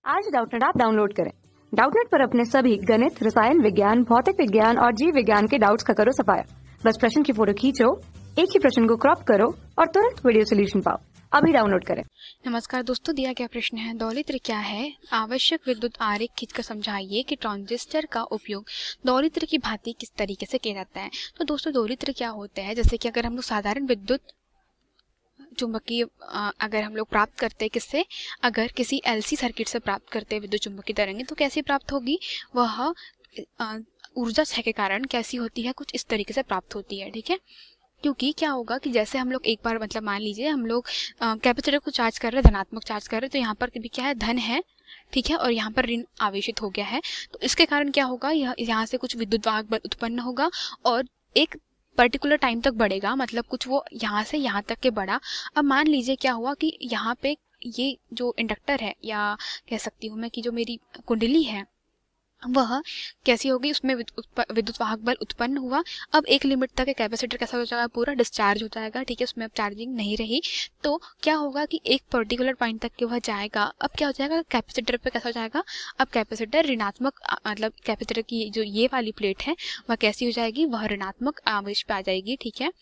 आज Doubtnut app download करें। Doubtnut पर अपने सभी गणित, रसायन विज्ञान, भौतिक विज्ञान और जीव विज्ञान के डाउट्स का करो सफाया। बस प्रश्न की फोटो खींचो, एक ही प्रश्न को क्रॉप करो और तुरंत वीडियो सोल्यूशन पाओ। अभी डाउनलोड करें। नमस्कार दोस्तों, दिया गया प्रश्न है दौलित्र क्या है? आवश्यक विद्युत आरेख खींचकर समझाइए कि ट्रांजिस्टर का उपयोग दौलित्र की भांति किस तरीके से किया जाता है। तो दोस्तों, दौलित्र क्या होता है? जैसे कि अगर हम लोग साधारण विद्युत चुंबकीय अगर हम लोग प्राप्त करते हैं किससे, अगर किसी एलसी सर्किट से प्राप्त करते हैं विद्युत चुंबकीय तरंगें, तो कैसी प्राप्त होगी? वह ऊर्जा क्षय के कारण कैसी होती है? कुछ इस तरीके से प्राप्त होती है। ठीक है, क्योंकि क्या होगा कि जैसे हम लोग एक बार मतलब मान लीजिए हम लोग कैपेसिटर को चार्ज कर रहे हैं, धनात्मक चार्ज कर रहे हैं, तो यहाँ पर भी क्या है, धन है, ठीक है, और यहाँ पर ऋण आवेशित हो गया है। तो इसके कारण क्या होगा, यहाँ से कुछ विद्युत वाहक बल उत्पन्न होगा और एक पर्टिकुलर टाइम तक बढ़ेगा, मतलब कुछ वो यहाँ से यहाँ तक के बढ़ा। अब मान लीजिए क्या हुआ कि यहाँ पे ये जो इंडक्टर है, या कह सकती हूँ मैं कि जो मेरी कुंडली है वह कैसी होगी, उसमें विद्युत वाहक बल उत्पन्न हुआ। अब एक लिमिट तक कैपेसिटर कैसा हो जाएगा, पूरा डिस्चार्ज हो जाएगा। ठीक है, उसमें अब चार्जिंग नहीं रही। तो क्या होगा कि एक पर्टिकुलर पॉइंट तक के वह जाएगा। अब क्या हो जाएगा, कैपेसिटर पे कैसा हो जाएगा, अब कैपेसिटर ऋणात्मक मतलब कैपेसिटर की जो ये वाली प्लेट है वह कैसी हो जाएगी, वह ऋणात्मक आवेश पे आ जाएगी। ठीक है,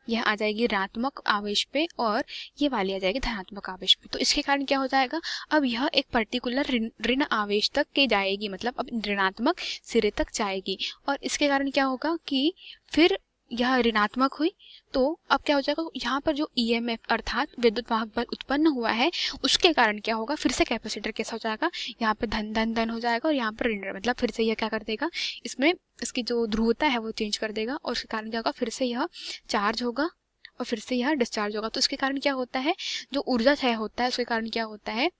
यह आ जाएगी ऋणात्मक आवेश पे और ये वाली आ जाएगी धनात्मक आवेश पे। तो इसके कारण क्या हो जाएगा, अब यह एक पर्टिकुलर ऋण आवेश तक के जाएगी, मतलब अब ऋणात्मक सिरे तक जाएगी। और इसके कारण क्या होगा कि फिर यह ऋणात्मक हुई, तो अब क्या हो जाएगा, यहाँ पर जो ईएमएफ अर्थात विद्युत वाहक बल उत्पन्न हुआ है उसके कारण क्या होगा, फिर से कैपेसिटर कैसा हो जाएगा, यहाँ पे धन धन धन हो जाएगा और यहाँ पर ऋण, मतलब फिर से यह क्या कर देगा, इसमें इसकी जो ध्रुवता है वो चेंज कर देगा और उसके कारण क्या होगा, फिर से यह चार्ज होगा और फिर से यह डिस्चार्ज होगा। तो इसके कारण क्या होता है, जो ऊर्जा क्षय होता है उसके कारण क्या होता है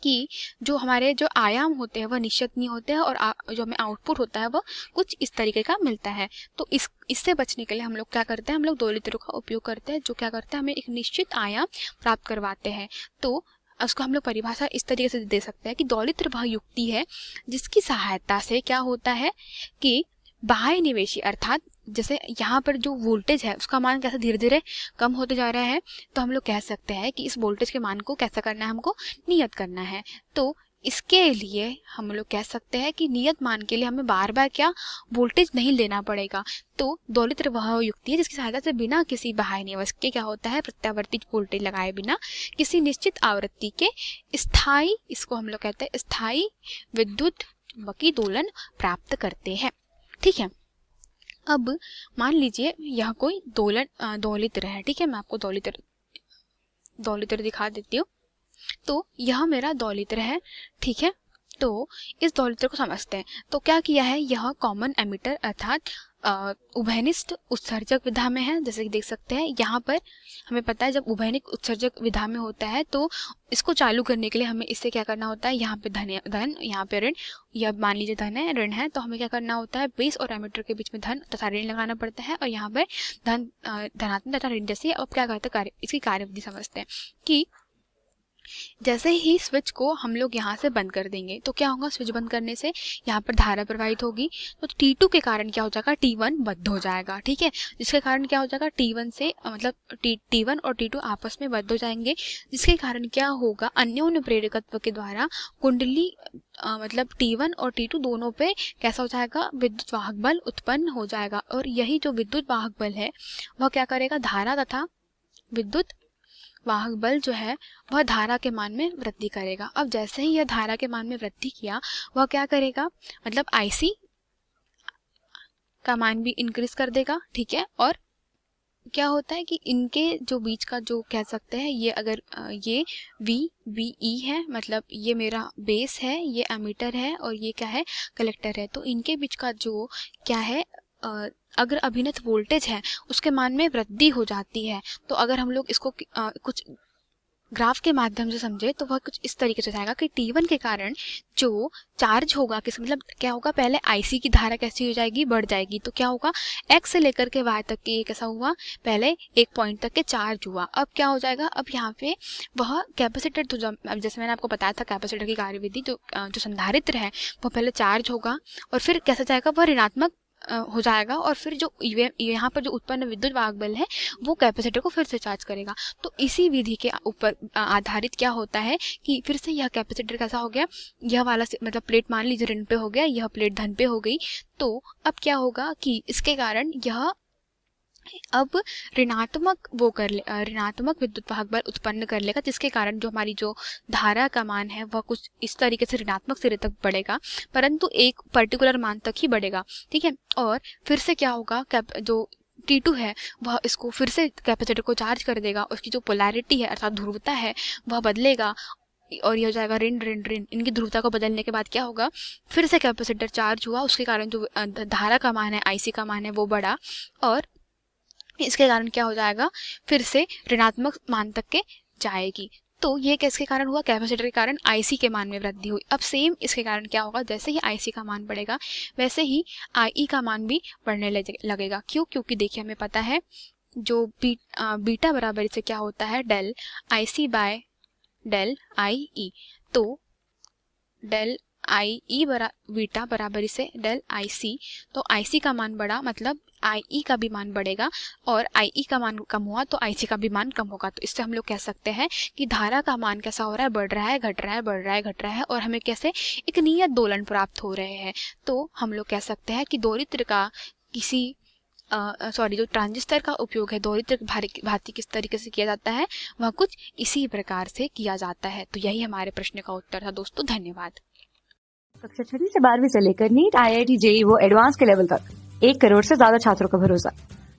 कि जो हमारे जो आयाम होते हैं वह निश्चित नहीं होते हैं और जो हमें आउटपुट होता है वह कुछ इस तरीके का मिलता है। तो इससे बचने के लिए हम लोग क्या करते हैं, हम लोग दौलित्रों का उपयोग करते हैं, जो क्या करते हैं, हमें एक निश्चित आयाम प्राप्त करवाते हैं। तो उसको हम लोग परिभाषा इस तरीके से दे सकते हैं कि दौलित्र वह युक्ति है जिसकी सहायता से क्या होता है कि बाह्य निवेशी अर्थात जैसे यहाँ पर जो वोल्टेज है उसका मान कैसे धीरे धीरे कम होते जा रहा है, तो हम लोग कह सकते हैं कि इस वोल्टेज के मान को कैसा करना है, हमको नियत करना है। तो इसके लिए हम लोग कह सकते हैं कि नियत मान के लिए हमें बार बार क्या वोल्टेज नहीं लेना पड़ेगा। तो दौलित्र वह युक्ति है जिसकी सहायता से बिना किसी बाह्य निवेश के क्या होता है, प्रत्यावर्ती वोल्टेज लगाए बिना किसी निश्चित आवृत्ति के स्थायी, इसको हम लोग कहते हैं स्थायी विद्युत चुंबकीय दोलन प्राप्त करते हैं। ठीक है, अब मान लीजिए यह कोई दौलित्र है। ठीक है, मैं आपको दौलित्र दिखा देती हूँ। तो यह मेरा दौलित्र है। ठीक है, तो इस दौलित्र को समझते हैं। तो क्या किया है, यह कॉमन एमिटर अर्थात उभयनिष्ठ उत्सर्जक विधा में है। जैसे कि देख सकते हैं यहाँ पर हमें पता है जब उभयनिष्ठ उत्सर्जक विधा में होता है तो इसको चालू करने के लिए हमें इससे क्या करना होता है, यहाँ पे धन यहाँ पे ऋण, या मान लीजिए धन है ऋण है, तो हमें क्या करना होता है, बेस और एमिटर के बीच में धन तथा ऋण लगाना पड़ता है और यहाँ पर धनात्मक तथा ऋण जैसी। अब क्या करते हैं, इसकी कार्यविधि समझते हैं कि जैसे ही स्विच को हम लोग यहाँ से बंद कर देंगे तो क्या होगा, स्विच बंद करने से यहाँ पर धारा प्रवाहित होगी, तो T2 के कारण क्या हो जाएगा, T1 बंद हो जाएगा। ठीक है, जिसके कारण क्या हो जाएगा, T1 से मतलब T1 और T2 आपस में बंद हो जाएंगे, जिसके कारण क्या होगा, अन्योन्य प्रेरकत्व के द्वारा कुंडली मतलब T1 और T2 दोनों पे कैसा हो जाएगा, विद्युत वाहक बल उत्पन्न हो जाएगा। और यही जो विद्युत वाहक बल है वह क्या करेगा, धारा तथा विद्युत वाहक बल जो है वह धारा के मान में वृद्धि करेगा। अब जैसे ही यह धारा के मान में वृद्धि किया, वह क्या करेगा, मतलब IC का मान भी इंक्रीज कर देगा। ठीक है, और क्या होता है कि इनके जो बीच का जो कह सकते हैं, ये अगर ये VBE है, मतलब ये मेरा बेस है, ये एमीटर है और ये क्या है, कलेक्टर है, तो इनके बीच का जो क्या है अगर अभिनत वोल्टेज है उसके मान में वृद्धि हो जाती है। तो अगर हम लोग इसको कुछ ग्राफ के माध्यम से समझे तो वह कुछ इस तरीके से जाएगा कि T1 के कारण जो चार्ज होगा, किस मतलब क्या होगा, पहले IC की धारा कैसी हो जाएगी, बढ़ जाएगी। तो क्या होगा, X से लेकर के Y तक के ये कैसा हुआ, पहले एक पॉइंट तक के चार्ज हुआ। अब क्या हो जाएगा, अब यहाँ पे वह कैपेसिटर, तो जैसे मैंने आपको बताया था कैपेसिटर की कार्यविधि, जो संधारित्र है वह पहले चार्ज होगा और फिर कैसा जाएगा, वह ऋणात्मक हो जाएगा और फिर जो यहाँ पर जो उत्पन्न विद्युत वाहक बल है वो कैपेसिटर को फिर से चार्ज करेगा। तो इसी विधि के ऊपर आधारित क्या होता है कि फिर से यह कैपेसिटर कैसा हो गया, यह वाला मतलब प्लेट मान लीजिए ऋण पे हो गया, यह प्लेट धन पे हो गई। तो अब क्या होगा कि इसके कारण यह अब ऋणात्मक विद्युत वाहक बल उत्पन्न कर लेगा, जिसके कारण जो हमारी जो धारा का मान है वह कुछ इस तरीके से ऋणात्मक सिरे तक बढ़ेगा, परंतु एक पर्टिकुलर मान तक ही बढ़ेगा। ठीक है, और फिर से क्या होगा, जो T2 है वह इसको फिर से कैपेसिटर को चार्ज कर देगा, उसकी जो पोलैरिटी है अर्थात ध्रुवता है वह बदलेगा और ये हो जाएगा ऋण ऋण ऋण। इनकी ध्रुवता को बदलने के बाद क्या होगा, फिर से कैपेसिटर चार्ज हुआ, उसके कारण जो धारा का मान है, IC का मान है वो बढ़ा और इसके कारण क्या हो जाएगा, फिर से ऋणात्मक मान तक के जाएगी। तो ये किसके कारण हुआ, कैपेसिटर के कारण IC के मान में वृद्धि हुई। अब सेम इसके कारण क्या होगा, जैसे ही IC का मान बढ़ेगा वैसे ही IE का मान भी बढ़ने लगेगा। क्यों, क्योंकि देखिए हमें पता है जो बीटा बराबर से क्या होता है, del IC by del IE। तो डेल IE बीटा बराबर से डेल IC, तो IC का मान बढ़ा मतलब IE का भी मान बढ़ेगा और IE का मान कम हुआ तो IC का भी मान कम होगा। तो इससे हम लोग कह सकते हैं कि धारा का मान कैसा हो रहा है, बढ़ रहा है, घट रहा है, बढ़ रहा है, घट रहा है और हमें कैसे एक नियत दोलन प्राप्त हो रहे हैं। तो हम लोग कह सकते हैं कि दोलित्र का जो ट्रांजिस्टर का उपयोग है दोलित्र भांति किस तरीके से किया जाता है, वह कुछ इसी प्रकार से किया जाता है। तो यही हमारे प्रश्न का उत्तर था दोस्तों, धन्यवाद। कक्षा 6वीं से 12वीं से लेकर नीट, IIT, JEE वो एडवांस के लेवल तक 1 करोड़ से ज्यादा छात्रों का भरोसा।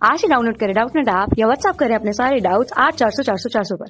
आज ही डाउनलोड करें डाउटनेट ऐप या व्हाट्सएप करें अपने सारे डाउट्स 8400 400 400 पर।